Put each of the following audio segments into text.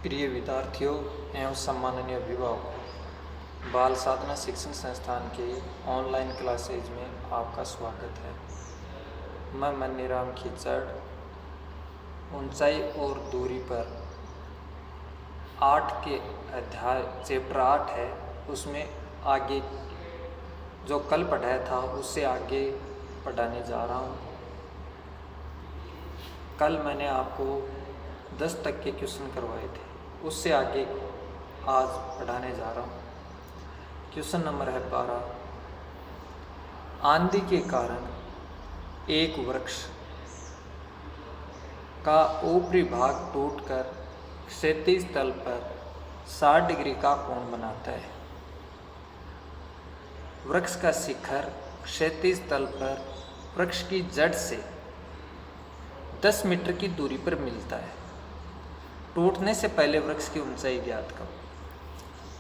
प्रिय विद्यार्थियों एवं सम्माननीय अभिभावकों, बाल साधना शिक्षण संस्थान के ऑनलाइन क्लासेज में आपका स्वागत है। मैं मनीराम खिचड़ ऊंचाई और दूरी पर 8 के अध्याय चैप्टर 8 है, उसमें आगे जो कल पढ़ाया था उससे आगे पढ़ाने जा रहा हूँ। कल मैंने आपको 10 तक के क्वेश्चन करवाए थे, उससे आगे आज पढ़ाने जा रहा हूँ। क्वेश्चन नंबर है 12। आंधी के कारण एक वृक्ष का ऊपरी भाग टूटकर क्षैतिज तल पर 60 डिग्री का कोण बनाता है। वृक्ष का शिखर क्षैतिज तल पर वृक्ष की जड़ से 10 मीटर की दूरी पर मिलता है। टूटने से पहले वृक्ष की ऊंचाई ज्ञात करो।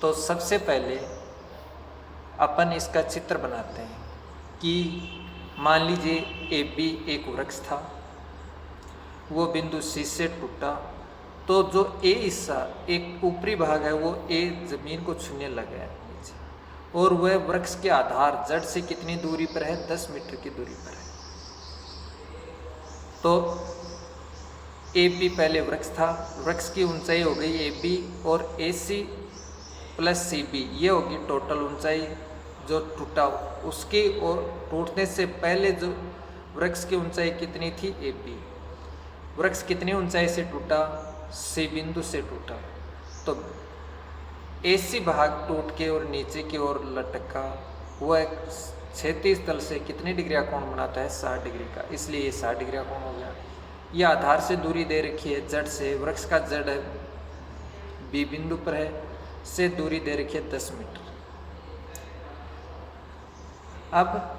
तो सबसे पहले अपन इसका चित्र बनाते हैं कि मान लीजिए ए बी एक वृक्ष था, वो बिंदु सी से टूटा, तो जो ए हिस्सा एक ऊपरी भाग है वो ए जमीन को छूने लगा है नीचे, और वह वृक्ष के आधार जड़ से कितनी दूरी पर है? 10 मीटर की दूरी पर है। तो ए बी पहले वृक्ष था, वृक्ष की ऊंचाई हो गई ए बी, और ए सी प्लस सी बी ये होगी टोटल ऊंचाई जो टूटा उसकी, और टूटने से पहले जो वृक्ष की ऊंचाई कितनी थी? A B. वृक्ष कितनी ऊंचाई से टूटा? सी बिंदु से टूटा। तो ए सी भाग टूट के और नीचे की ओर लटका, वह क्षैतिज तल से कितने डिग्री का कोण बनाता है? 60 डिग्री का, इसलिए ये 60 डिग्री का कोण हो गया। यह आधार से दूरी दे रखी है जड़ से, वृक्ष का जड़ है बी बिंदु पर है, से दूरी दे रखी है 10 मीटर। अब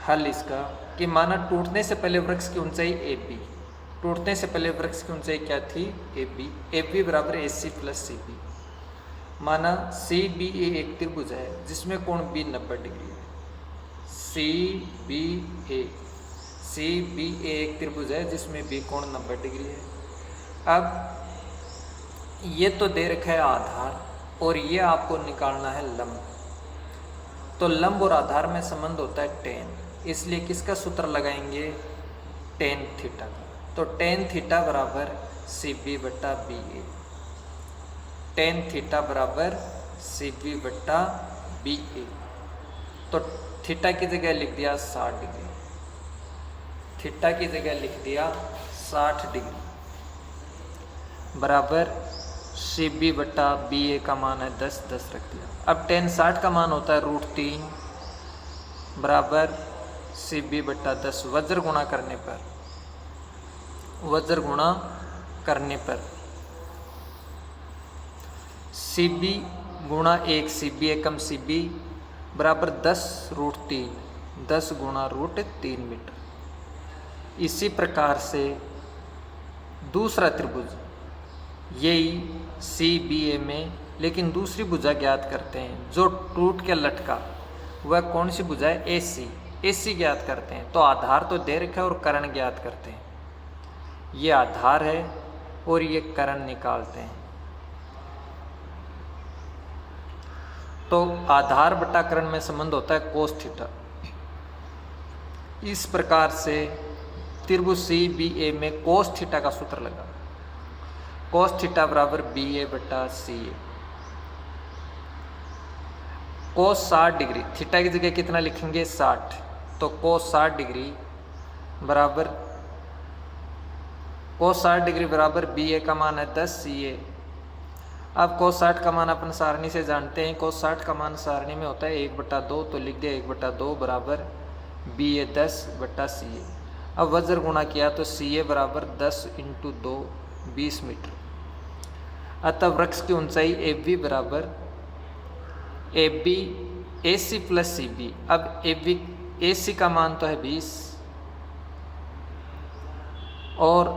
हल इसका कि माना टूटने से पहले वृक्ष की ऊंचाई ए बी, टूटने से पहले वृक्ष की ऊंचाई क्या थी? A B. ए बी बराबर ए सी प्लस सी बी। माना सी बी ए एक त्रिभुज है जिसमें कोण बी 90 डिग्री है। C B A, C B ए एक त्रिभुज है जिसमें बी कोण 90 डिग्री है। अब ये तो दे रखा है आधार, और ये आपको निकालना है लंब। तो लंब और आधार में संबंध होता है टेन, इसलिए किसका सूत्र लगाएंगे? टेन थीटा का। तो टेन थीटा बराबर सी बी बट्टा बी ए। टेन थीटा बराबर सी बी बट्टा बी ए। तो थीटा की जगह लिख दिया 60 डिग्री, थीटा की जगह लिख दिया 60 डिग्री बराबर सी बी बट्टा बी ए का मान है 10, 10 रख दिया। अब टेन 60 का मान होता है √3 बराबर सी बी बट्टा 10, वज्र गुणा करने पर, वज्र गुणा करने पर सी बी गुणा 1 सी बी एकम सी बी बराबर 10√3, 10 गुणा √3 मीटर। इसी प्रकार से दूसरा त्रिभुज यही सी बी ए में, लेकिन दूसरी भुजा ज्ञात करते हैं जो टूट के लटका, वह कौन सी भुजा है? ए सी। ए सी ज्ञात करते हैं। तो आधार तो दे रखा है और कर्ण ज्ञात करते हैं। ये आधार है और ये कर्ण निकालते हैं। तो आधार बटा कर्ण में संबंध होता है कोस थीटा। इस प्रकार से त्रिभुज सी बी ए में कोस थीटा का सूत्र लगा। कोस थीटा बराबर बी ए बटा सी ए। कोस 60 डिग्री, थीटा की जगह कितना लिखेंगे? 60। तो कोस 60 डिग्री बराबर, कोस 60 डिग्री बराबर बी ए का मान है 10 सी ए। अब कोस 60 का मान अपन सारणी से जानते हैं। कोस 60 का मान सारणी में होता है 1/2, तो लिख दिया 1/2 बराबर बी ए 10 बटा सी ए। अब वज्र गुणा किया तो सी ए बराबर 10 × 2 20 मीटर। अतः वृक्ष की ऊंचाई ए बी बराबर A B A C plus C B. अब ए बी ए सी का मान तो है 20 और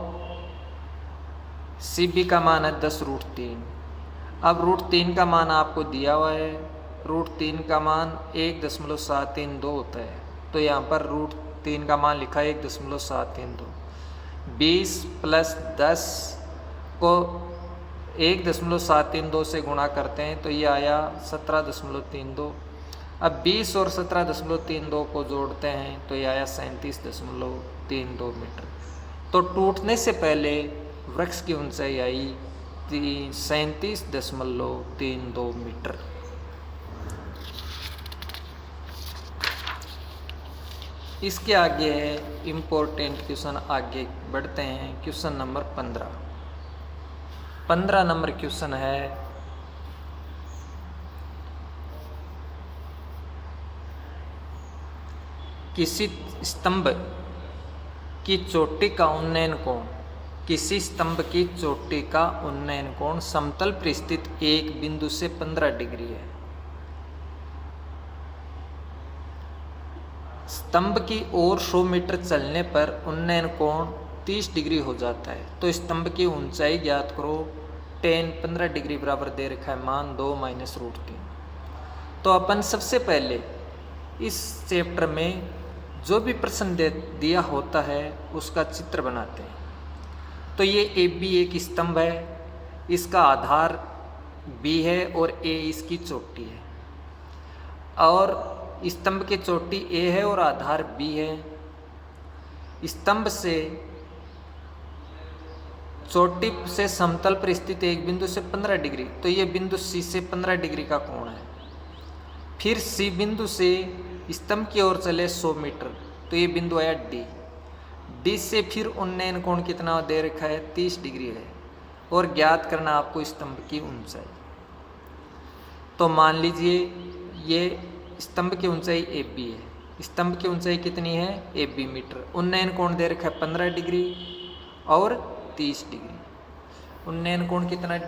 सी बी का मान है 10√3। अब √3 का मान आपको दिया हुआ है, √3 का मान 1.732 होता है। तो यहाँ पर √3 का मान लिखा है 1.732। 20 + 10 को 1.732 से गुणा करते हैं तो ये आया 17.32। अब 20 और 17.32 को जोड़ते हैं तो ये आया 37.32 मीटर। तो टूटने से पहले वृक्ष की ऊंचाई आई 37.32 मीटर। इसके आगे है इम्पोर्टेंट क्वेश्चन, आगे बढ़ते हैं। क्वेश्चन नंबर 15 नंबर क्वेश्चन है, किसी स्तंभ की चोटी का उन्नयन कोण, किसी स्तंभ की चोटी का उन्नयन कोण समतल पर स्थित एक बिंदु से 15 डिग्री है। स्तंभ की ओर 100 मीटर चलने पर उन्नयन कोण 30 डिग्री हो जाता है। तो स्तंभ की ऊंचाई ज्ञात करो। tan 15 डिग्री बराबर दे रखा है मान 2 - √3। तो अपन सबसे पहले इस चैप्टर में जो भी प्रश्न दिया होता है उसका चित्र बनाते हैं। तो ये AB एक स्तंभ है, इसका आधार B है और A इसकी चोटी है, और स्तंभ की चोटी A है और आधार B है। स्तंभ से चोटी से समतल पर स्थित एक बिंदु से 15 डिग्री, तो ये बिंदु C से 15 डिग्री का कोण है। फिर C बिंदु से स्तंभ की ओर चले 100 मीटर, तो ये बिंदु आया D। D से फिर उन्नयन कोण कितना दे रखा है 30 डिग्री है, और ज्ञात करना आपको स्तंभ की ऊंचाई। तो मान लीजिए ये स्तंभ की ऊंचाई AB है, स्तंभ की ऊंचाई कितनी है AB मीटर, उन्नयन कोण दे रखा है 15 डिग्री और 30 डिग्री। उन्नयन कोण कितना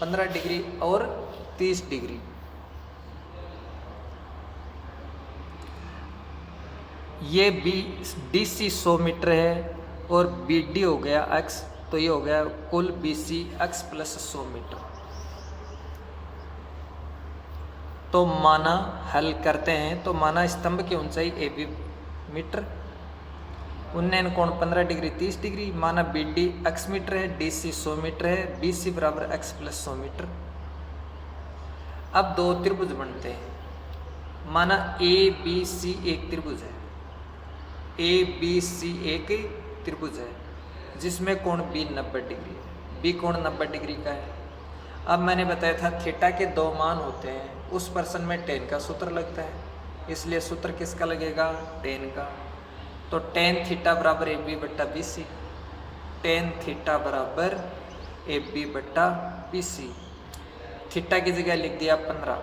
15 डिग्री और 30 डिग्री। ये DC 100 मीटर है और BD हो गया x, तो ये हो गया कुल BC x + 100 मीटर। तो माना हल करते हैं, तो माना स्तंभ की ऊंचाई AB मीटर, उन्नयन कोण 15 डिग्री 30 डिग्री, माना BD x मीटर है, DC 100 मीटर है, BC बराबर x + 100 मीटर। अब दो त्रिभुज बनते हैं। माना ABC एक त्रिभुज है, ABC एक त्रिभुज है जिसमें कोण B 90 डिग्री है, B कोण 90 डिग्री का है। अब मैंने बताया था थीटा के दो मान होते हैं, उस पर्सन में tan का सूत्र लगता है, इसलिए सूत्र किसका लगेगा tan का। तो tan थीटा बराबर AB बट्टा BC, tan थीटा बराबर AB बट्टा BC। थीटा की जगह लिख दिया 15,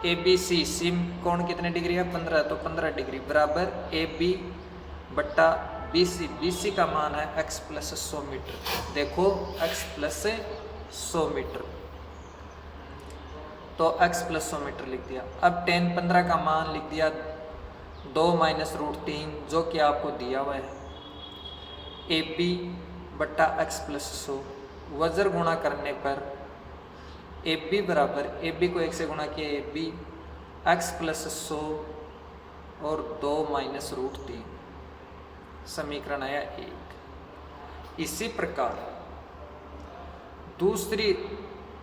ABC सी कोण कितने डिग्री है 15, तो 15 डिग्री बराबर AB बट्टा BC, BC का मान है x + 100 मीटर। देखो x + 100 मीटर, तो x + 100 मीटर लिख दिया। अब tan 15 का मान लिख दिया 2 - √3 जो कि आपको दिया हुआ है, AB बट्टा x + 100, वज्र गुणा करने पर AB बराबर, AB को 1 से गुणा किया AB x + 100 और 2 - √3, समीकरण आया 1।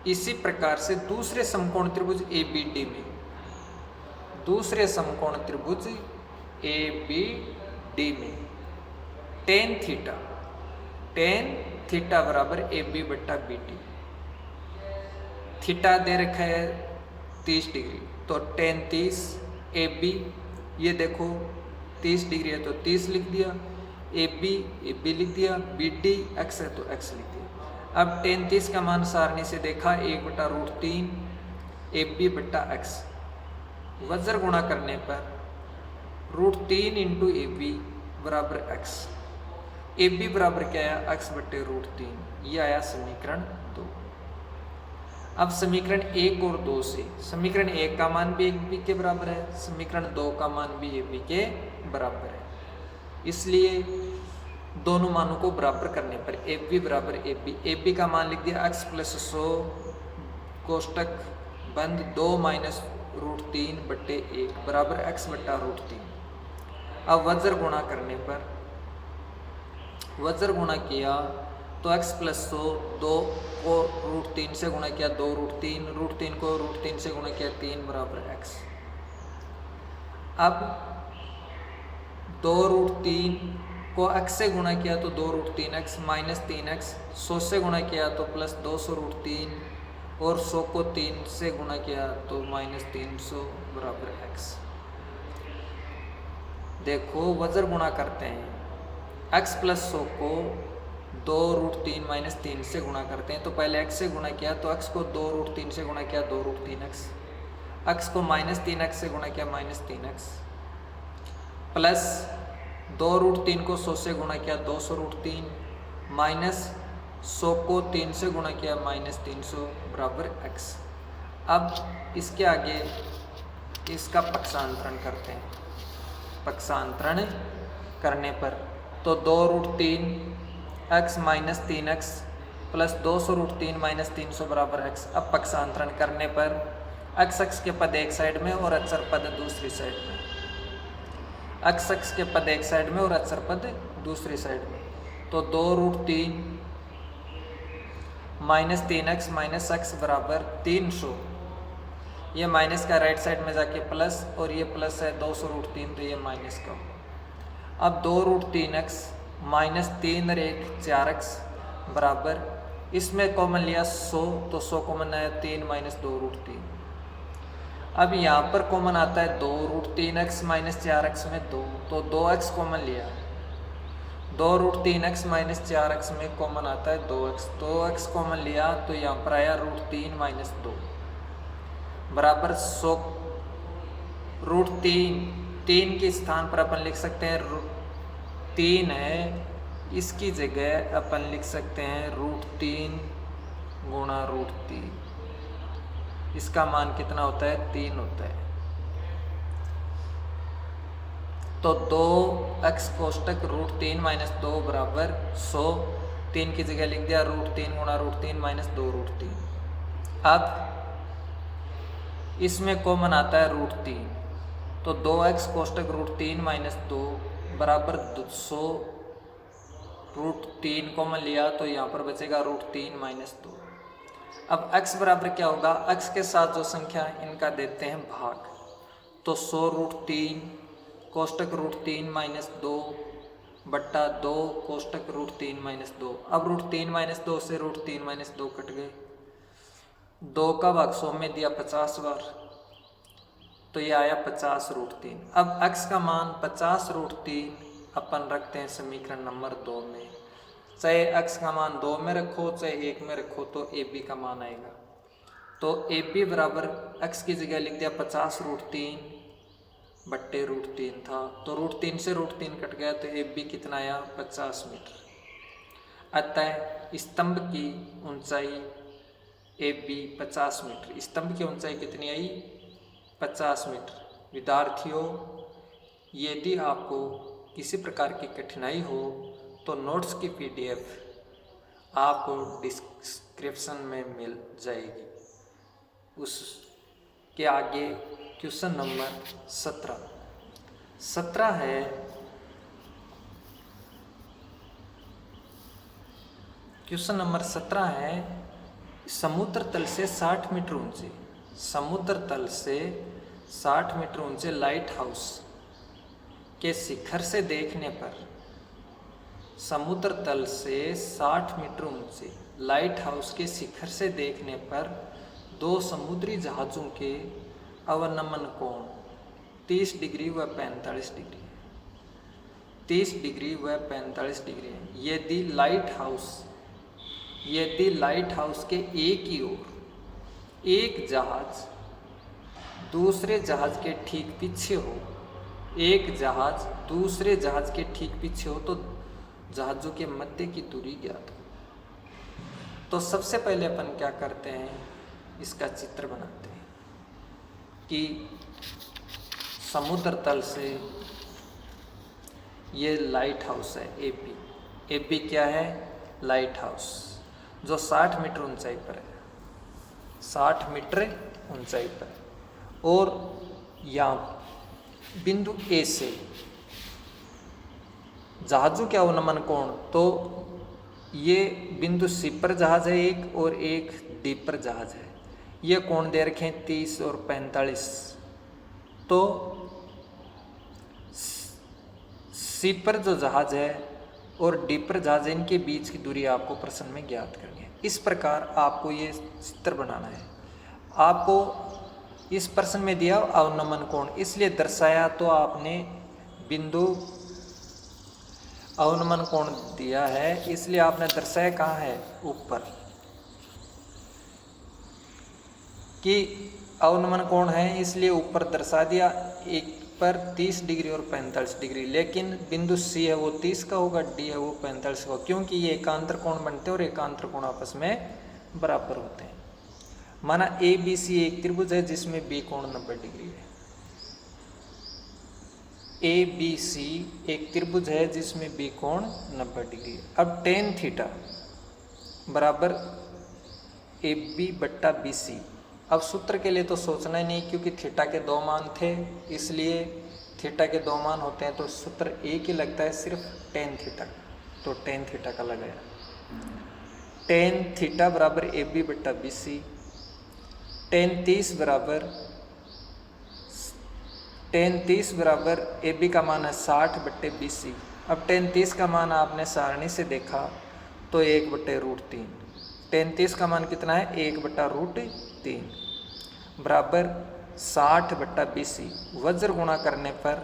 इसी प्रकार से दूसरे समकोण त्रिभुज ABD में, दूसरे समकोण त्रिभुज ABD में tan थीटा बराबर AB बट्टा BD। थीटा दे रखा है 30 डिग्री, तो tan 30 AB, ये देखो 30 डिग्री है तो 30 लिख दिया, AB लिख दिया, BD x है तो x लिख दिया। अब tan 30 का मान सारणी से देखा 1/√3 AB बट्टा x, वज्र गुणा करने पर √3 × AB बराबर x, AB बराबर क्या आया x बट्टे √3, ये आया समीकरण 2। अब समीकरण 1 और 2 से, समीकरण 1 का मान भी AB के बराबर है, समीकरण 2 का मान भी AB के बराबर है, इसलिए दोनों मानों को बराबर करने पर AB बराबर AB का मान लिख दिया x + 100 कोष्टक बंद 2 - √3 बट्टे 1 बराबर x बट्टा √3। अब वज्र गुणा करने पर, वज्र गुणा किया तो x + 100 2 को 3 से गुणा किया 2 √3, √3 को √3 से गुणा किया 3 बराबर x। अब 2 √3 को x से गुणा किया तो 2 √3x माइनस 3x, 100 से गुणा किया तो प्लस 200 √3 और 100 को 3 से गुणा किया तो माइनस 300 बराबर x। देखो वजर गुणा करते हैं, x प्लस 100 को 2 √3 माइनस 3 से गुणा करते हैं, तो पहले x से गुणा किया तो x को 2 √3 से गुणा किया 2 √3x, x को माइनस 3x से गुणा किया माइनस 3x, प्लस 2 √3 को 100 से गुणा किया 200 √3 माइनस 100 को 3 से गुणा किया माइनस 300 बराबर x। अब इसके आगे इसका पक्षांतरण करते हैं। पक्षांतरण करने पर तो 2 √3x minus 3x plus 200 √3 minus 300 बराबर x। अब पक्षांतरण करने पर x के पद एक साइड में और अचर पद दूसरी साइड में, x के पद एक साइड में और अचर पद दूसरी साइड में, तो 2 √3 माइनस 3x माइनस x बराबर 300। ये माइनस का राइट साइड में जाके प्लस और ये प्लस है 200 √3 तो ये माइनस का। अब 2 √3x माइनस 3 और 1 4x बराबर, इसमें कॉमन लिया 100 तो 100 कॉमन आया 3 माइनस 2 √3। अब यहाँ पर कॉमन आता है 2 √3x माइनस 4x में 2, तो 2x कॉमन लिया, 2 √3x माइनस 4x में कॉमन आता है 2x कॉमन लिया तो यहाँ पर आया √3 माइनस 2 बराबर 100 √3 के स्थान पर अपन लिख सकते हैं 3 है, इसकी जगह अपन लिख सकते हैं √3 गुणा √3, इसका मान कितना होता है 3 होता है। तो 2x कोष्टक √3 माइनस 2 बराबर 100, 3 की जगह लिख दिया √3 गुणा √3 माइनस 2 √3। अब इसमें कॉमन आता है √3, तो 2x कोष्टक √3 माइनस 2 बराबर 100, √3 कॉमन लिया तो यहाँ पर बचेगा √3 माइनस 2। अब x बराबर क्या होगा, x के साथ जो संख्या इनका देते हैं भाग, तो 100 √3 कोष्टक √3 माइनस 2 बट्टा 2 कोष्टक √3 माइनस 2। अब √3 माइनस 2 से √3 माइनस 2 कट गए, 2 का भाग 100 में दिया 50 बार, तो ये आया 50 √3। अब x का मान 50 √3 अपन रखते हैं समीकरण नंबर 2 में, चाहे x का मान 2 में रखो चाहे 1 में रखो तो AB का मान आएगा। तो AB बराबर x की जगह लिख दिया 50 √3 बट्टे √3 था, तो √3 से √3 कट गया तो AB कितना आया 50 मीटर। अतः स्तंभ की ऊंचाई AB 50 मीटर, स्तंभ की ऊंचाई कितनी आई 50 मीटर। विद्यार्थियों, यदि आपको किसी प्रकार की कठिनाई हो तो नोट्स की PDF आपको डिस्क्रिप्शन में मिल जाएगी। उसके आगे क्वेश्चन नंबर 17 है, क्वेश्चन नंबर 17 है, समुद्र तल से 60 मीटर ऊंचे, समुद्र तल से 60 मीटर ऊंचे लाइट हाउस के शिखर से देखने पर, समुद्र तल से 60 मीटर ऊंचे लाइट हाउस के शिखर से देखने पर 2 समुद्री जहाज़ों के अवनमन कोण 30 डिग्री व 45 डिग्री, 30 डिग्री व 45 डिग्री है। यदि लाइट हाउस के एक ही ओर एक जहाज दूसरे जहाज के ठीक पीछे हो, एक जहाज दूसरे जहाज के ठीक पीछे हो तो जहाज़ों के मध्य की दूरी ज्ञात हो। तो सबसे पहले अपन क्या करते हैं, इसका चित्र बनाते हैं कि समुद्र तल से ये लाइट हाउस है एपी क्या है, लाइट हाउस जो 60 मीटर ऊंचाई पर है, 60 मीटर ऊंचाई पर, और यहाँ बिंदु ए से जहाज़ों के अवनमन कोण, तो ये बिंदु सी पर जहाज है एक और एक डी पर जहाज है। ये कोण दे रखे हैं 30 और 45। तो सी पर जो जहाज है और डी पर जहाज है, इनके बीच की दूरी आपको प्रश्न में ज्ञात करनी है। इस प्रकार आपको ये चित्र बनाना है। आपको इस प्रश्न में दिया अवनमन कोण, इसलिए दर्शाया तो आपने बिंदु अवनमन कोण दिया है, इसलिए आपने दर्शाया कहाँ है, ऊपर, कि अवनमन कोण है इसलिए ऊपर दर्शा दिया। एक पर 30 डिग्री और 45 डिग्री, लेकिन बिंदु सी है वो 30 का होगा, डी है वो 45 का, क्योंकि ये एकांतर कोण बनते हैं और एकांतर कोण आपस में बराबर होते हैं। माना ए बी सी एक त्रिभुज है जिसमें बी कोण 90 डिग्री है। ए बी सी एक त्रिभुज है जिसमें बी कोण 90 डिग्री है। अब टेन थीटा बराबर ए बी बट्टा बी सी। अब सूत्र के लिए तो सोचना ही नहीं, क्योंकि थीटा के दो मान थे, इसलिए थीटा के दो मान होते हैं तो सूत्र एक ही लगता है, सिर्फ टेन थीटा, तो टेन थीटा का लगाया। टेन थीटा बराबर ए बी बट्टा बी सी। टेन 30 बराबर ए बी का मान है 60 बट्टे बी सी। अब टेन 30 का मान आपने सारणी से देखा तो 1/√3। टेन 30 का मान कितना है, 1/√3 बराबर 60 बट्टा बी सी। वज्र गुणा करने पर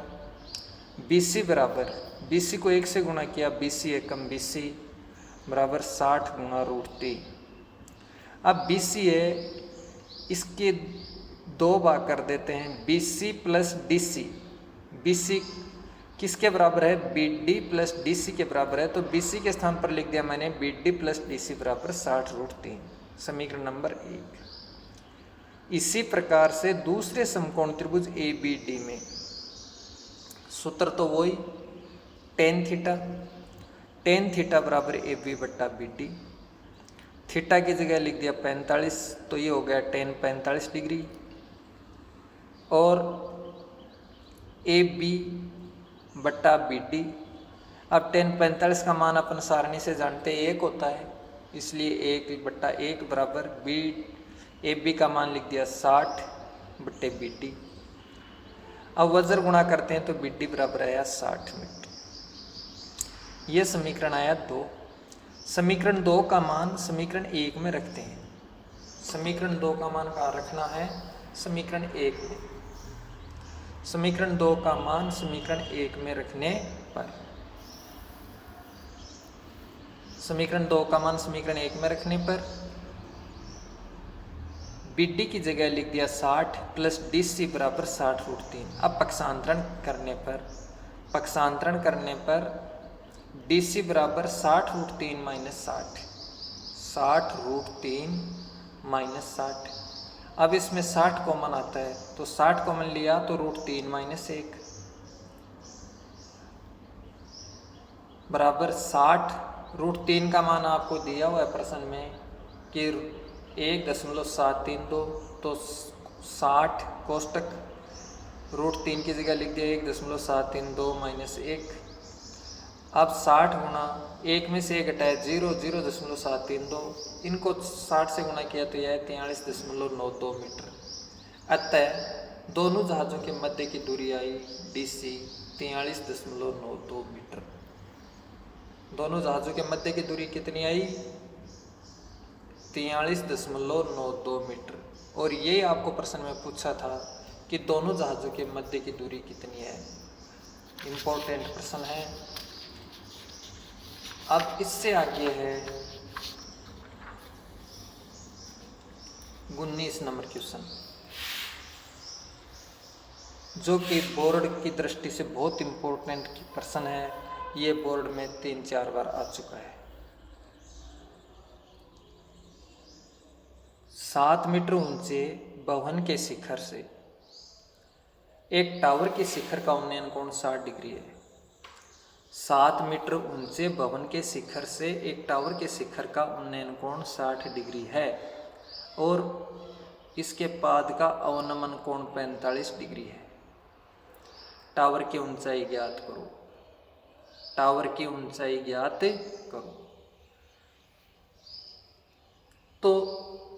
बी सी बराबर, बी सी को 1 से गुणा किया, बी सी एकम बी सी बराबर 60 गुणा √3। अब बी सी है, इसके दो भाग कर देते हैं, B C plus D C. B C किसके बराबर है, B D plus D C के बराबर है, तो बी सी के स्थान पर लिख दिया मैंने B D plus D C बराबर 60√3, समीकरण नंबर 1। इसी प्रकार से दूसरे समकोण त्रिभुज ए बी डी में सूत्र तो वही, टेन थीटा बराबर ए बी बट्टा बी डी। थीटा की जगह लिख दिया 45, तो ये हो गया टेन 45 डिग्री। और ए बी बट्टा बी डी। अब टेन 45 का मान अपन सारणी से जानते हैं 1 होता है, इसलिए 1/1 बराबर बी ए बी का मान लिख दिया 60 बट्टे बी डी। अब वज्र गुणा करते हैं तो बी डी बराबर आया 60 मीटर। यह समीकरण आया 2। समीकरण 2 का मान समीकरण 1 में रखते हैं। समीकरण 2 का मान कहाँ रखना है, समीकरण 1 में। समीकरण 2 का मान समीकरण 1 में रखने पर, समीकरण 2 का मान समीकरण 1 में रखने पर बी डी की जगह लिख दिया 60 प्लस डी सी बराबर 60√3। अब पक्षांतरण करने पर डी सी बराबर 60√3 माइनस 60, 60√3 माइनस 60। अब इसमें 60 कॉमन आता है, तो 60 कॉमन लिया तो √3 माइनस 1 बराबर 60। √3 का मान आपको दिया हुआ है प्रश्न में कि 1.732, तो 60 कोष्टक √3 की जगह लिख दिया 1.732 माइनस 1। अब 60 गुणा 1 में से 1 घटाया 0.732, इनको 60 से गुणा किया तो यह 43.92 मीटर। अतः दोनों जहाज़ों के मध्य की दूरी आई डी सी 43.92 मीटर। दोनों जहाज़ों के मध्य की दूरी कितनी आई, 43.92 मीटर। और ये आपको प्रश्न में पूछा था कि दोनों जहाज़ों के मध्य की दूरी कितनी है, इम्पोर्टेंट प्रश्न है। अब इससे आगे है 19 नंबर क्वेश्चन, जो कि बोर्ड की दृष्टि से बहुत इम्पोर्टेंट प्रश्न है। ये बोर्ड में 3-4 बार आ चुका है। 7 मीटर ऊंचे भवन के शिखर से एक टावर के शिखर का उन्नयन कोण 60 डिग्री है। 7 मीटर ऊंचे भवन के शिखर से एक टावर के शिखर का उन्नयन कोण 60 डिग्री है और इसके पाद का अवनमन कोण 45 डिग्री है। टावर की ऊंचाई ज्ञात करो। टावर की ऊंचाई ज्ञात करो। तो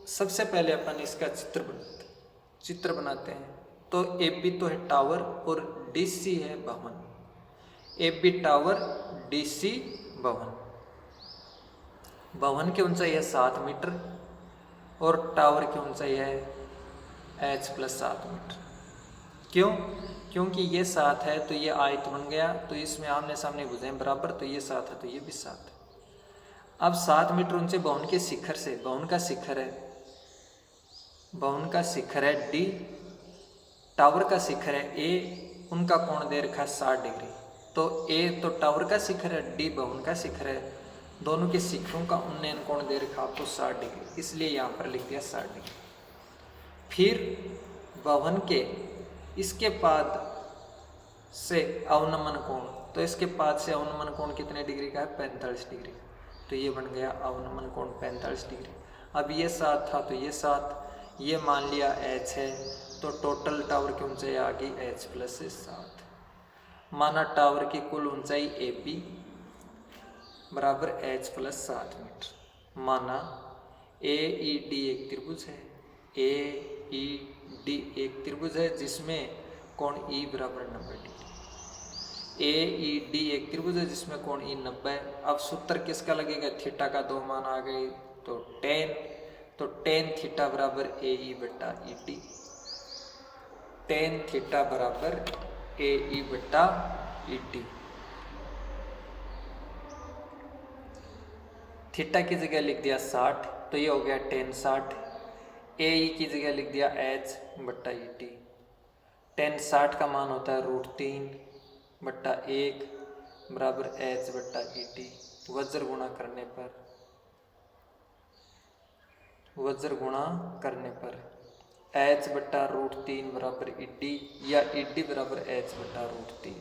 सबसे पहले अपन इसका चित्र बनाते हैं। तो AB तो है टावर और DC है भवन। AB टावर, DC भवन। भवन की ऊंचाई है 7 मीटर और टावर की ऊंचाई है h+7 मीटर। क्यों? क्योंकि ये 7 है तो ये आयत बन गया, तो इसमें आमने सामने भुजाएं बराबर, तो ये 7 है तो ये भी 7 है। अब 7 मीटर ऊंचे भवन के शिखर से, भवन का शिखर है D, टावर का शिखर है A, उनका कोण दे रखा है 60 डिग्री। तो A तो टावर का शिखर है, D भवन का शिखर है, दोनों के शिखरों का उन्नयन कोण दे रखा आपको 60 डिग्री, इसलिए यहाँ पर लिख दिया 60 डिग्री। फिर भवन के इसके पाद से अवनमन कोण, तो इसके पाद से अवनमन कोण कितने डिग्री का है? 45 डिग्री। तो ये बन गया अवनमन कोण 45 डिग्री। अब ये 7 था तो ये 7, ये मान लिया h है, तो टोटल टावर की ऊंचाई आ गई h+7। माना टावर की कुल ऊंचाई AB बराबर h+7 मीटर। माना AED एक त्रिभुज है, AED एक त्रिभुज है जिसमें कोण E बराबर 90 डिग्री। AED एक त्रिभुज है जिसमें कोण E 90 है। अब सूत्र किसका लगेगा? थीटा का 2 मान आ गए, तो tan थीटा बराबर AE/ED। tan थीटा बराबर AE/ED। थीटा की जगह लिख दिया 60, तो ये हो गया tan 60। AE की जगह लिख दिया H/ED। tan 60 का मान होता है √3/1 बराबर H/ED। वज्र गुणा करने पर H/√3 बराबर ED या ED बराबर H/√3,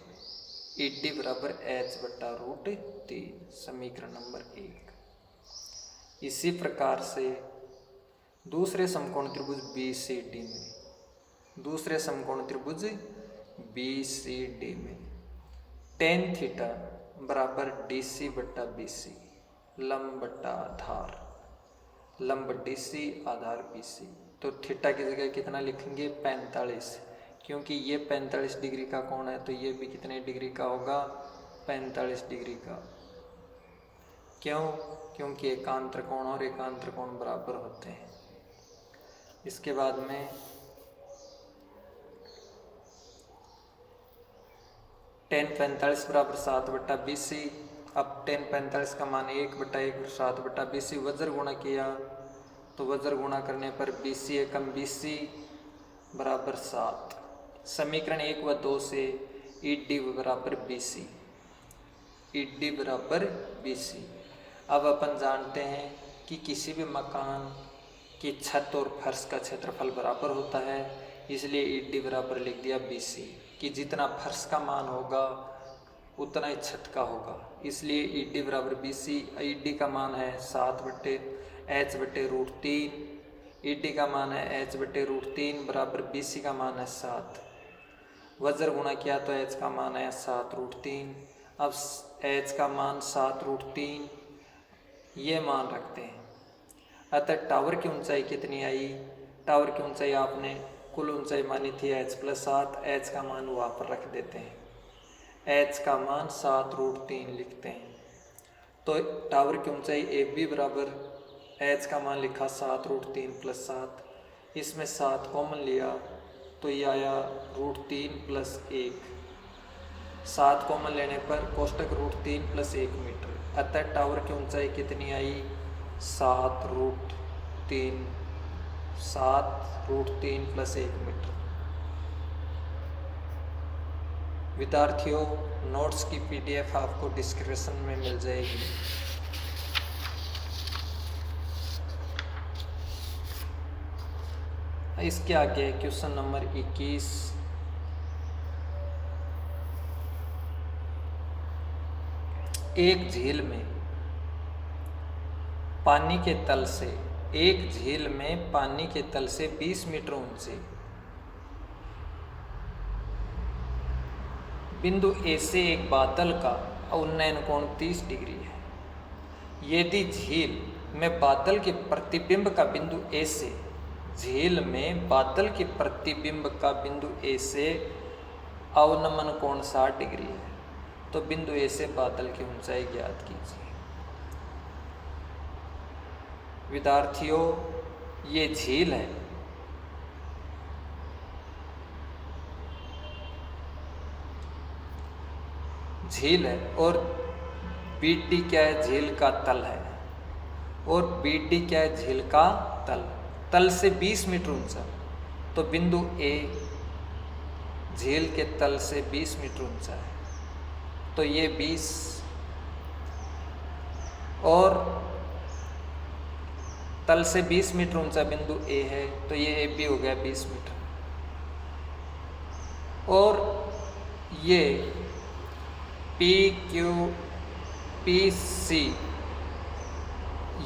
ED बराबर H/√3, समीकरण नंबर 1। इसी प्रकार से दूसरे समकोण त्रिभुज BCD में tan थीटा बराबर DC/BC, लंब DC आधार BC। तो थीटा की जगह कितना लिखेंगे? 45, क्योंकि ये 45 डिग्री का कोण है, तो ये भी कितने डिग्री का होगा? 45 डिग्री का। क्यों? क्योंकि एकांतर कोण और एकांतर कोण बराबर होते हैं। इसके बाद में tan 45 बराबर 7/BC। अब tan 45 का मान 1/1 और 7/BC वज्र गुणा किया, तो वज्र गुणा करने पर BC एकम BC बराबर 7। समीकरण 1 व 2 से ED बराबर BC। अब अपन जानते हैं कि किसी भी मकान की छत और फर्श का क्षेत्रफल बराबर होता है, इसलिए ED बराबर लिख दिया BC कि जितना फर्श का मान होगा उतना ही छत का होगा, इसलिए ED बराबर BC। ED का मान है 7/H/√3, ED का मान है H/√3 बराबर BC का मान है 7। वज्र गुणा किया तो H का मान है 7√3। अब H का मान 7√3 ये मान रखते हैं। अतः टावर की ऊंचाई कितनी आई? टावर की ऊंचाई आपने कुल ऊंचाई मानी थी H+7, H का मान वहाँ पर रख देते हैं, H का मान 7√3 लिखते हैं। तो टावर की ऊंचाई AB बराबर H का मान लिखा 7√3 + 7, इसमें 7 कॉमन लिया तो ये आया √3 + 1। 7 कॉमन लेने पर कोष्टक √3 + 1 मीटर। अतः टावर की ऊंचाई कितनी आई? 7√3 + 1 मीटर। विद्यार्थियों, नोट्स की PDF आपको डिस्क्रिप्शन में मिल जाएगी। इसके आगे क्वेश्चन नंबर 21। एक झील में पानी के तल से 20 मीटर ऊंचे बिंदु A से एक बादल का उन्नयन कोण 30 डिग्री है। यदि झील में बादल के प्रतिबिंब का बिंदु ए से, झील में बादल के प्रतिबिंब का बिंदु ए से अवनमन कोण 60 डिग्री है। तो बिंदु ए से बादल की ऊंचाई ज्ञात कीजिए। विद्यार्थियों, ये झील है, झील है और बीडी क्या है? झील का तल है। और बीडी क्या है? झील का तल। तल से 20 मीटर ऊंचा। तो बिंदु ए झील के तल से 20 मीटर ऊंचा है। तो ये 20 और तल से 20 मीटर ऊंचा बिंदु ए है। तो ये ए बी हो गया 20 मीटर। और ये पी क्यू पी सी,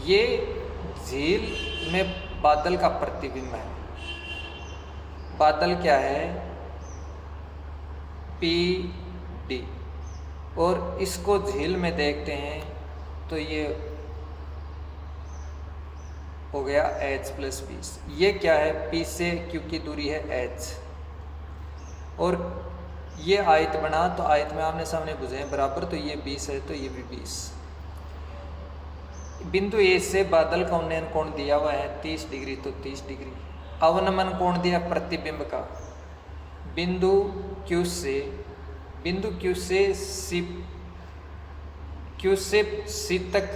ये झील में बादल का प्रतिबिंब है। बादल क्या है? P D. और इसको झील में देखते हैं तो ये हो गया h + 20। ये क्या है? P से Q की दूरी है h। और ये आयत बना, तो आयत में आमने सामने भुजाएं हैं बराबर, तो ये 20 है, तो ये भी 20। बिंदु ए से बादल का उन्नयन कोण दिया हुआ है 30 डिग्री, तो 30 डिग्री। अवनमन कोण दिया प्रतिबिंब का, बिंदु Q से C तक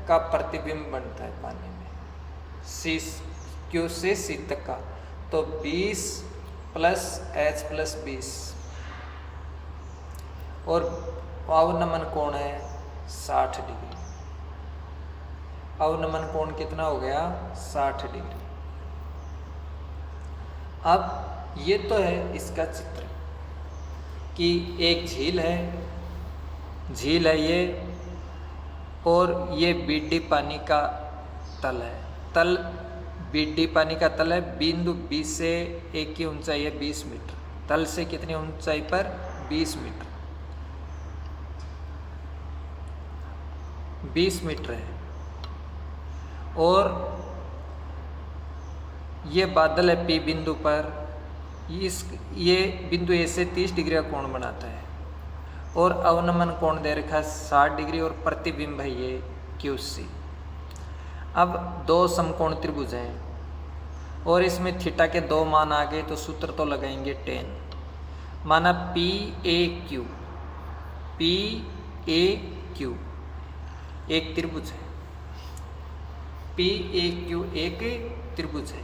का प्रतिबिंब बनता है पानी में। Q से C तक का, तो 20 + h + 20। और अवनमन कोण है 60 डिग्री। अवनमन कोण कितना हो गया? 60 डिग्री। अब ये तो है इसका चित्र कि एक झील है ये, और ये बीडी पानी का तल है। तल बीडी पानी का तल है। बिंदु बी से ए की ऊंचाई है 20 मीटर। तल से कितनी ऊंचाई पर? 20 मीटर। 20 मीटर है। और ये बादल है पी बिंदु पर। ये बिंदु ए से 30 डिग्री का कोण बनाता है। और अवनमन कोण दे रखा है 60 डिग्री, और प्रतिबिंब है ये QC। अब दो समकोण त्रिभुज हैं और इसमें थीटा के 2 मान आ गए, तो सूत्र तो लगाएंगे tan। माना PAQ एक त्रिभुज है। PAQ एक त्रिभुज है।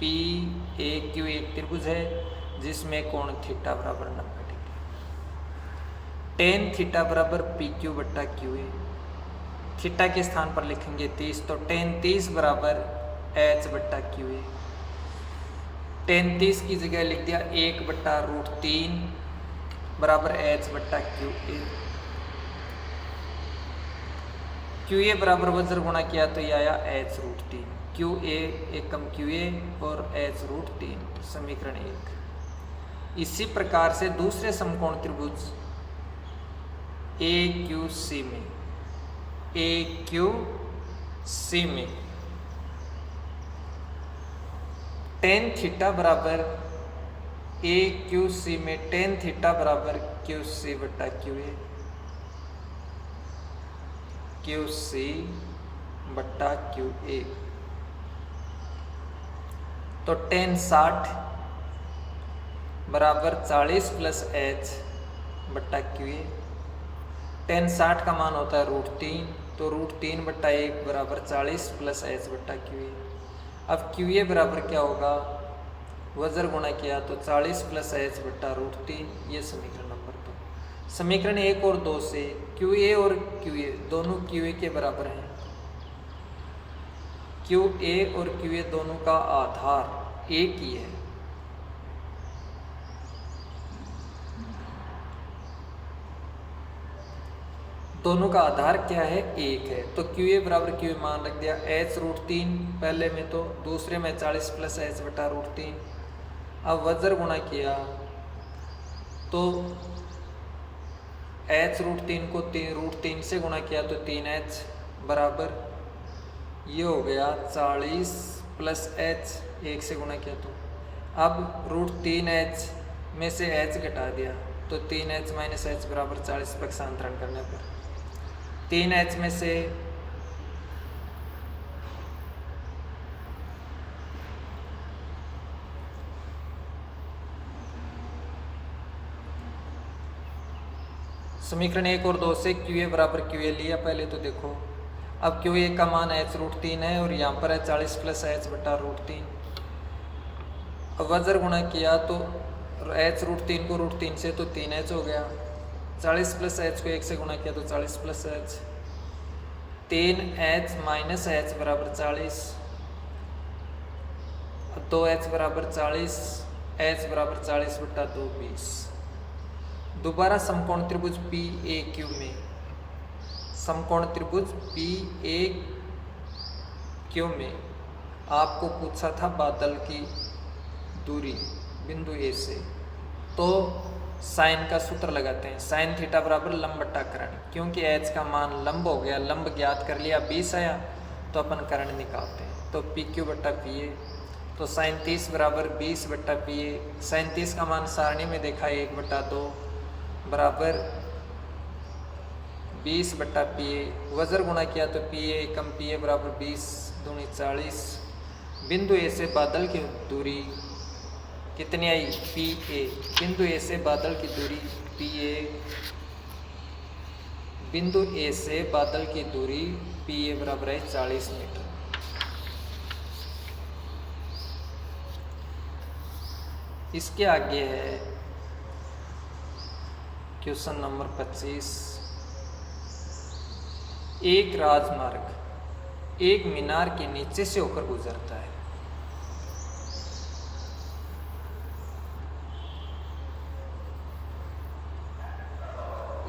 PAQ एक त्रिभुज है जिसमें कोण थीटा बराबर 90 डिग्री। tan थीटा बराबर PQ/QA। थीटा के स्थान पर लिखेंगे 30, तो tan 30 बराबर h/QA। tan 30 की जगह लिख दिया 1/√3 बराबर h/QA। QA बराबर वज्र गुणा किया तो ये आया h√3। QA एकम QA और h√3, समीकरण 1। इसी प्रकार से दूसरे समकोण त्रिभुज AQC में tan थीटा बराबर AQC में tan थीटा बराबर QC/QA। QC/QA। तो tan 60 बराबर 40 + h/QA। tan 60 का मान होता है √3, तो √3/1 बराबर 40 + h/QA। अब QA बराबर क्या होगा? वज्र गुणा किया तो 40 + h/√3। ये समीकरण नंबर 2। समीकरण 1 और 2 से QA और QA दोनों QA के बराबर हैं। QA और QA दोनों का आधार एक ही है। दोनों का आधार क्या है? एक है। तो QA बराबर QA मान रख दिया h√3 पहले में, तो दूसरे में 40 + h/√3। अब वज्र गुणा किया तो h√3 को √3 से गुणा किया तो 3h बराबर ये हो गया 40 प्लस एच, 1 से गुणा किया तो अब √3h में से h घटा दिया तो 3h माइनस एच बराबर 40 पक्षांतरण करने पर 3h में से समीकरण 1 और 2 से QA बराबर QA लिया पहले तो देखो। अब QA का मान h√3 है और यहाँ पर है 40 प्लस h बटा √3। अब वज्र गुणा किया तो h√3 को √3 से तो 3h हो गया, 40 प्लस h को 1 से गुणा किया तो 40 plus h, 3h minus h बराबर 40, 2h बराबर 40, h बराबर 40 बटा 2 20। दोबारा समकोण त्रिभुज PAQ में समकोण त्रिभुज PAQ में आपको पूछा था बादल की दूरी बिंदु A से, तो साइन का सूत्र लगाते हैं। साइन थीटा बराबर लंब बटा कर्ण, क्योंकि h का मान लंब हो गया, लंब ज्ञात कर लिया, 20 आया तो अपन कर्ण निकालते हैं तो PQ बटा PA, तो साइन 30 बराबर 20 बटा PA। साइन 30 का मान सारणी में देखा 1 बटा 2 बराबर 20 बटा PA। वज्र गुणा किया तो PA कम PA बराबर 20 दूनी 40। बिंदु A से बादल की दूरी कितनी आई PA, बिंदु A से बादल की दूरी PA, बिंदु A से बादल की दूरी PA बराबर है 40 मीटर। इसके आगे है क्वेश्चन नंबर 25। एक राजमार्ग एक मीनार के नीचे से होकर गुजरता है।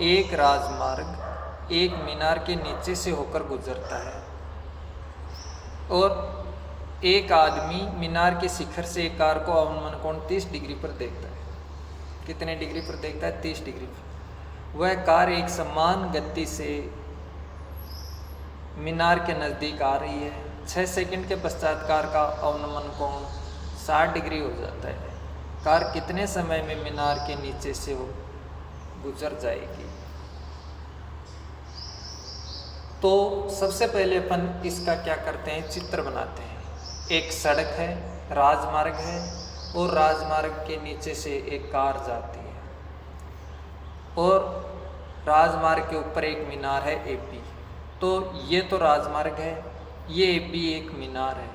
एक राजमार्ग एक मीनार के नीचे से होकर गुजरता है और एक आदमी मीनार के शिखर से एक कार को अवनमन कोण 30 डिग्री पर देखता है। कितने डिग्री पर देखता है? 30 डिग्री पर। वह कार एक समान गति से मीनार के नज़दीक आ रही है। 6 सेकंड के पश्चात कार का अवनमन कोण 60 डिग्री हो जाता है। कार कितने समय में मीनार के नीचे से हो गुजर जाएगी? तो सबसे पहले अपन इसका क्या करते हैं, चित्र बनाते हैं। एक सड़क है, राजमार्ग है और राजमार्ग के नीचे से एक कार जाती है और राजमार्ग के ऊपर एक मीनार है AP। तो ये तो राजमार्ग है, ये AP एक मीनार है।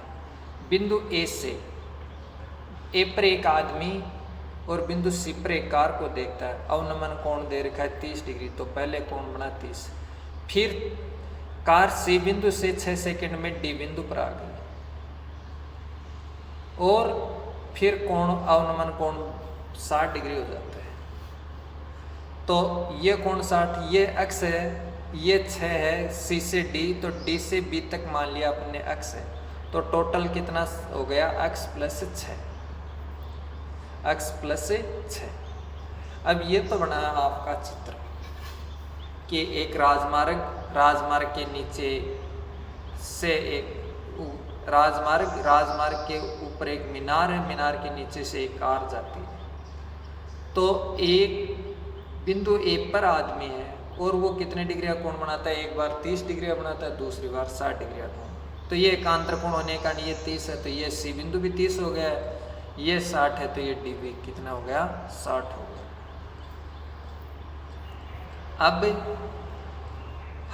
बिंदु A से A पर एक आदमी और बिंदु C पर एक कार को देखता है। अवनमन कोण दे रखा है 30 डिग्री, तो पहले कोण बना 30। फिर कार C बिंदु से 6 सेकंड में D बिंदु पर आ गई और फिर कोण अवनमन कोण 60 डिग्री हो जाता है। तो ये कोण 60, ये अक्ष है, ये 6 है C से D, तो D से B तक मान लिया अपने अक्ष है। तो टोटल कितना हो गया? अक्ष प्लस 6, अक्ष प्लस 6। अब ये तो बना आपका चित्र कि एक राजमार्ग के नीचे से एक राजमार्ग के ऊपर एक मीनार है, मीनार के नीचे से एक कार जाती है। तो एक बिंदु A पर आदमी है और वो कितने डिग्री का कोण बनाता है? एक बार 30 डिग्री का बनाता है, दूसरी बार 60 डिग्री का कोण। तो ये एकांतर कोण होने का ये 30 है, तो ये C बिंदु भी 30 हो गया है, ये 60 है, तो ये D भी कितना हो गया? 60 हो गया। अब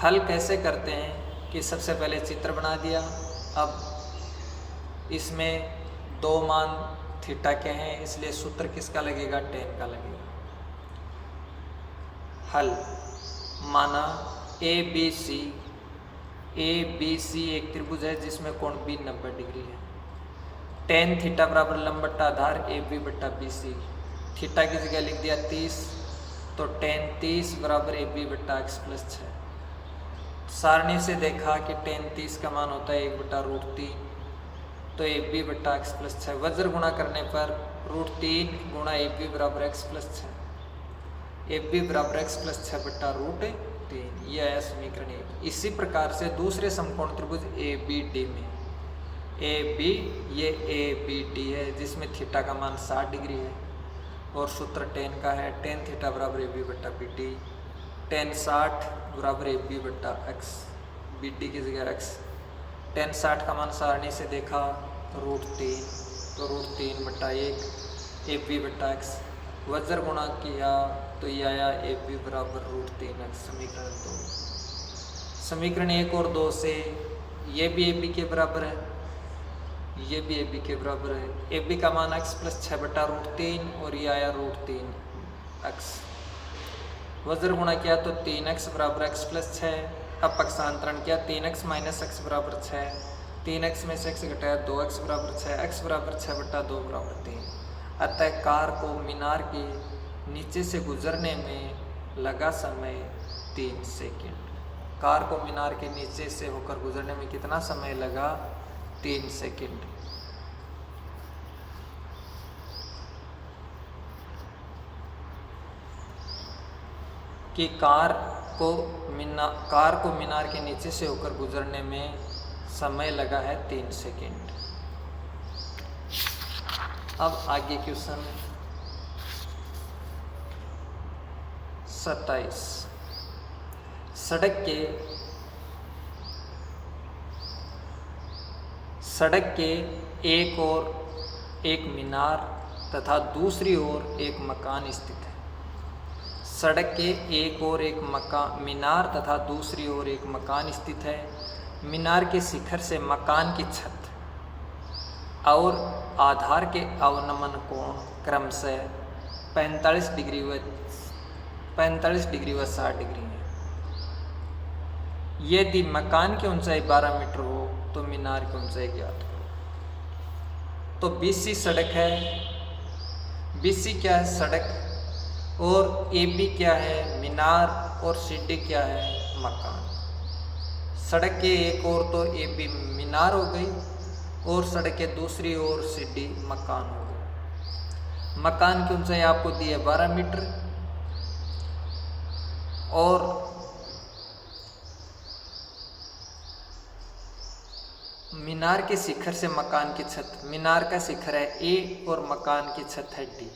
हल कैसे करते हैं कि सबसे पहले चित्र बना दिया। अब इसमें 2 मान थीटा के हैं, इसलिए सूत्र किसका लगेगा? tan का लगेगा। हल माना ABC एक त्रिभुज है जिसमें कोण B 90 डिग्री है। tan थीटा बराबर लंब बट्टा आधार AB बट्टा BC। थीटा की जगह लिख दिया 30, तो tan 30 बराबर AB बट्टा x प्लस 6। सारणी से देखा कि tan 30 का मान होता है 1 बटा √3, तो AB बट्टा x प्लस 6। वज्र गुणा करने पर √3 गुणा AB बराबर x प्लस 6, AB बराबर x प्लस 6 बट्टा 3, ये आया समीकरण 1। इसी प्रकार से दूसरे समकोण त्रिभुज ए बी डी में ए बी, ये ए बी डी है जिसमें थीटा का मान 60 डिग्री है और सूत्र टेन का है, टेन थीटा बराबर ए बी बट्टा बी डी, टेन 60 बराबर ए बी बट्टा एक्स, बी डी की जगह एक्स। टेन 60 का मान सारणी से देखा तो √3, तो √3 बट्टा 1 ए बी बट्टा एक्स, वज्र गुणा किया तो ये आया ए बी बराबर √3 एक्स, समीकरण 2। समीकरण 1 और 2 से ये भी ए बी के बराबर है, ये भी ए बी के बराबर है। ए बी का मान x प्लस 6 बटा √3 और ये आया √3 एक्स। वज्र गुणा किया तो 3x बराबर x प्लस 6। अब पक्षांतरण किया 3x माइनस x बराबर 6, 3x में से x घटाया 2x बराबर 6, x बराबर 6 बटा 2 बराबर 3। अतः कार को मीनार के नीचे से गुजरने में लगा समय 3 सेकेंड। कार को मीनार के नीचे से होकर गुजरने में कितना समय लगा? 3 सेकेंड। कि कार को मीनार के नीचे से होकर गुजरने में समय लगा है 3 सेकेंड। अब आगे क्वेश्चन 27। सड़क के एक ओर एक मीनार तथा दूसरी ओर एक मकान स्थित है। सड़क के एक ओर एक मीनार तथा दूसरी ओर एक मकान स्थित है। मीनार के शिखर से मकान की छत और आधार के अवनमन कोण क्रमशः 45 डिग्री व 60 डिग्री है। यदि मकान की ऊंचाई 12 मीटर हो तो मीनार की ऊंचाई ज्ञात हो। तो BC सड़क है, BC क्या है? सड़क। और AB क्या है? मीनार। और CD क्या है? मकान। सड़क के एक ओर तो AB मीनार हो गई और सड़क के दूसरी ओर CD मकान हो गई। मकान की ऊंचाई आपको दी है 12 मीटर और मीनार के शिखर से मकान की छत, मीनार का शिखर है A और मकान की छत है D।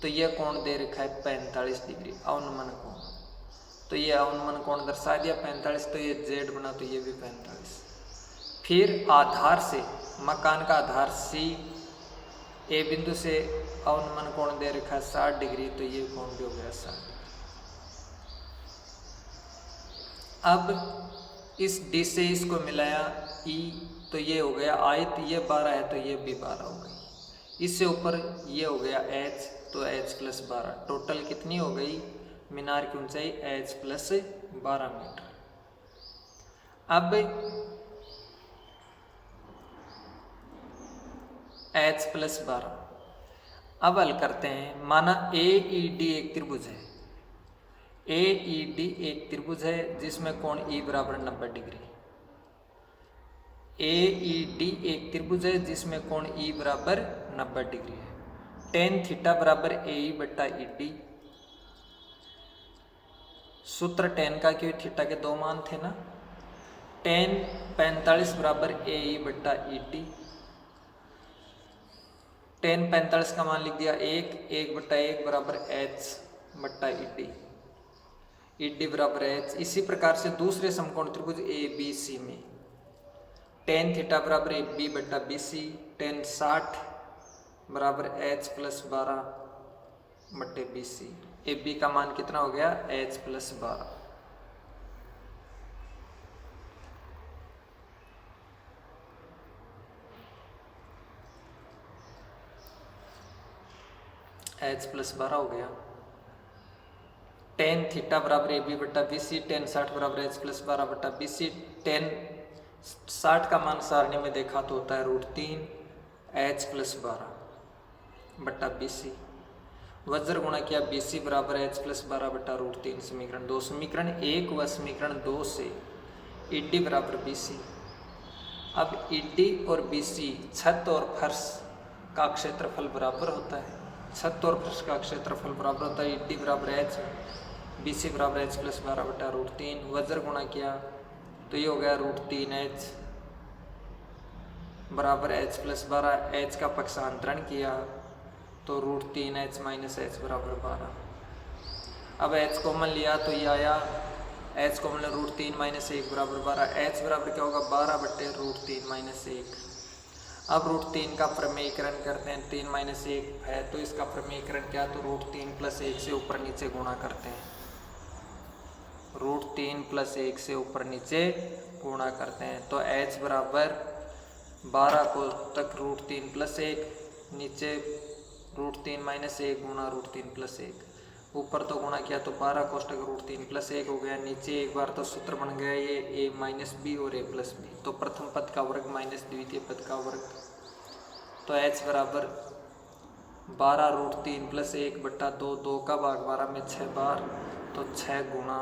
तो यह कोण दे रखा है 45 डिग्री अवनमन कोण। तो ये अवनमन कोण दर्शा दिया 45, तो ये Z बना तो ये भी 45। फिर आधार से, मकान का आधार C A बिंदु से अवनमन कोण दे रखा है 60 डिग्री, तो ये कोण भी हो गया 60 डिग्री। अब इस D से इसको मिलाया E, तो ये हो गया आयत, ये 12 है तो ये भी 12 हो गई। इससे ऊपर ये हो गया H, तो H प्लस 12। टोटल कितनी हो गई? मीनार की ऊंचाई H प्लस 12 मीटर। अब H प्लस 12, अब हल करते हैं। माना AED एक त्रिभुज है, AED एक त्रिभुज है जिसमें कोण E बराबर 90 डिग्री। AED एक त्रिभुज है जिसमें कोण E बराबर 90 डिग्री है। टेन थीटा बराबर AE बट्टा ED। सूत्र टेन का, क्योंकि थीटा के 2 मान थे ना। टेन 45 बराबर AE बट्टा ED। टेन 45 का मान लिख दिया 1 बट्टा 1 बराबर H बट्टा ED। ED बराबर H। इसी प्रकार से दूसरे समकोण त्रिभुज ABC में टेन थीटा बराबर AB बट्टा BC, टेन 60 बराबर H प्लस 12 बट्टे BC। AB का मान कितना हो गया? H plus 12। H प्लस 12 हो गया। टेन थीटा बराबर AB बट्टा BC, टेन 60 बराबर H प्लस 12 बट्टा BC। टेन 60 का मान सारणी में देखा तो होता है √3 H प्लस 12 बट्टा BC। वज्र गुणा किया BC बराबर H प्लस 12 बट्टा √3, समीकरण 2। समीकरण 1 व समीकरण 2 से ED बराबर BC। अब ED और BC छत और फर्श का क्षेत्रफल बराबर होता है। छत और फर्श का क्षेत्रफल बराबर होता है ED बराबर H बी सी बराबर एच प्लस 12/√3 वज्र गुणा किया तो ये हो गया √3h बराबर एच प्लस 12, एच का पक्षांतरण किया तो √3h माइनस एच बराबर 12। अब एच कॉमन लिया तो ये आया एच कॉमन √3 माइनस 1 बराबर 12, एच बराबर क्या होगा 12/√3 माइनस 1। अब √3 का प्रमेयीकरण करते हैं, 3 माइनस 1 है तो इसका प्रमेयीकरण क्या, तो √3 प्लस 1 से ऊपर नीचे गुणा करते हैं, √3 प्लस 1 से ऊपर नीचे गुणा करते हैं तो h बराबर 12 को तक √3 प्लस 1, नीचे √3 माइनस 1 गुणा √3 प्लस 1, ऊपर तो गुणा किया तो 12 कोष्टक √3 प्लस 1 हो गया, नीचे एक बार तो सूत्र बन गया ये a माइनस बी और a प्लस बी, तो प्रथम पद का वर्ग माइनस द्वितीय पद का वर्ग, तो h बराबर 12 √3 प्लस 1/2, 2 का भाग 12 में 6 बार तो 6 गुणा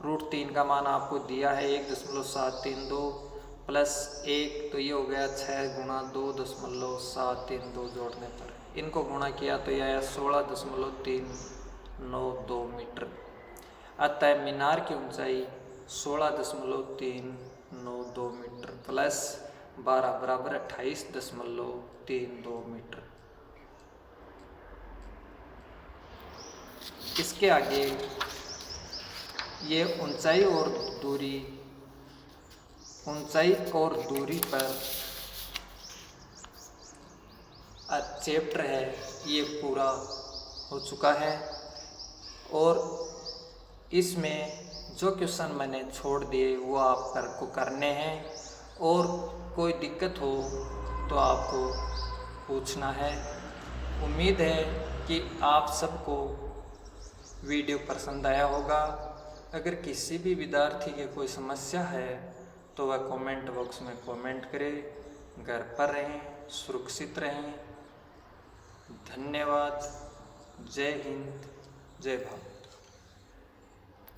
√3 का मान आपको दिया है 1.732 प्लस 1 तो ये हो गया 6 गुणा 2.732 जोड़ने पर इनको गुणा किया तो ये आया 16.392 मीटर। अतः मीनार की ऊंचाई 16.392 मीटर प्लस 12 बराबर 28.32 मीटर। इसके आगे ये ऊंचाई और दूरी पर चैप्टर है ये पूरा हो चुका है और इसमें जो क्वेश्चन मैंने छोड़ दिए वो आपको करने हैं और कोई दिक्कत हो तो आपको पूछना है। उम्मीद है कि आप सबको वीडियो पसंद आया होगा। अगर किसी भी विद्यार्थी के कोई समस्या है तो वह कमेंट बॉक्स में कमेंट करें। घर पर रहें, सुरक्षित रहें। धन्यवाद। जय हिंद, जय भारत।